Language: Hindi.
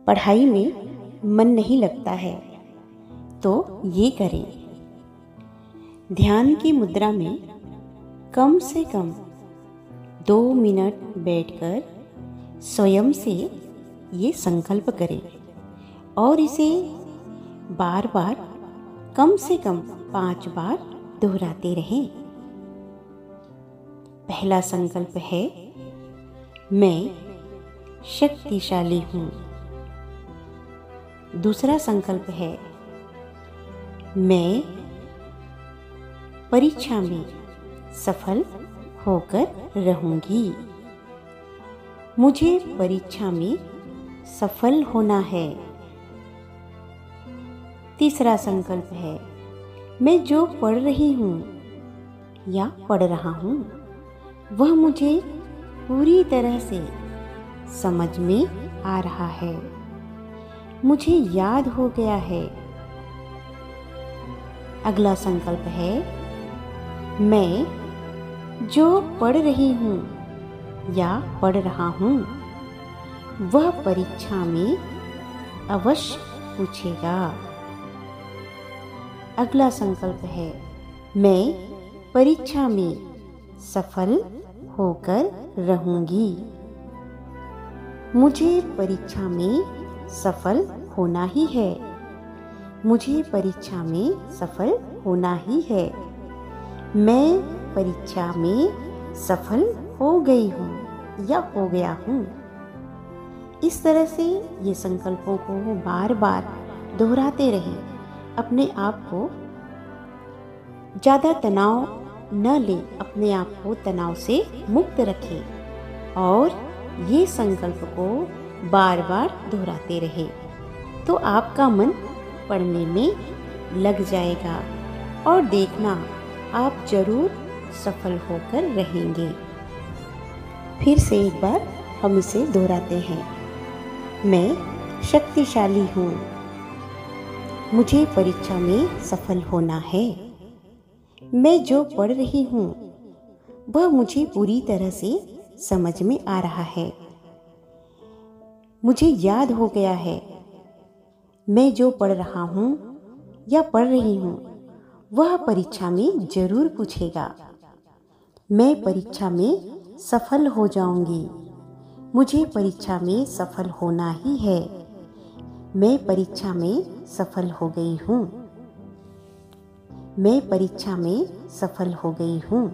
पढ़ाई में मन नहीं लगता है तो ये करें। ध्यान की मुद्रा में कम से कम 2 मिनट बैठकर स्वयं से ये संकल्प करें और इसे बार बार कम से कम 5 बार दोहराते रहें। पहला संकल्प है, मैं शक्तिशाली हूँ। दूसरा संकल्प है, मैं परीक्षा में सफल होकर रहूंगी। मुझे परीक्षा में सफल होना है। तीसरा संकल्प है, मैं जो पढ़ रही हूँ या पढ़ रहा हूँ वह मुझे पूरी तरह से समझ में आ रहा है, मुझे याद हो गया है। अगला संकल्प है, मैं जो पढ़ रही हूँ या पढ़ रहा हूँ वह परीक्षा में अवश्य पूछेगा। अगला संकल्प है, मैं परीक्षा में सफल होकर रहूंगी। मुझे परीक्षा में सफल होना ही है। मुझे परीक्षा में सफल होना ही है। मैं परीक्षा में सफल हो गई हूँ या हो गया हूँ। इस तरह से ये संकल्पों को बार बार दोहराते रहें। अपने आप को ज़्यादा तनाव न लें, अपने आप को तनाव से मुक्त रखें और ये संकल्प को बार बार दोहराते रहें तो आपका मन पढ़ने में लग जाएगा और देखना आप जरूर सफल होकर रहेंगे। फिर से एक बार हम इसे दोहराते हैं। मैं शक्तिशाली हूँ। मुझे परीक्षा में सफल होना है। मैं जो पढ़ रही हूँ वह मुझे पूरी तरह से समझ में आ रहा है, मुझे याद हो गया है। मैं जो पढ़ रहा हूँ या पढ़ रही हूँ वह परीक्षा में जरूर पूछेगा। मैं परीक्षा में सफल हो जाऊंगी। मुझे परीक्षा में सफल होना ही है। मैं परीक्षा में सफल हो गई हूँ। मैं परीक्षा में सफल हो गई हूँ।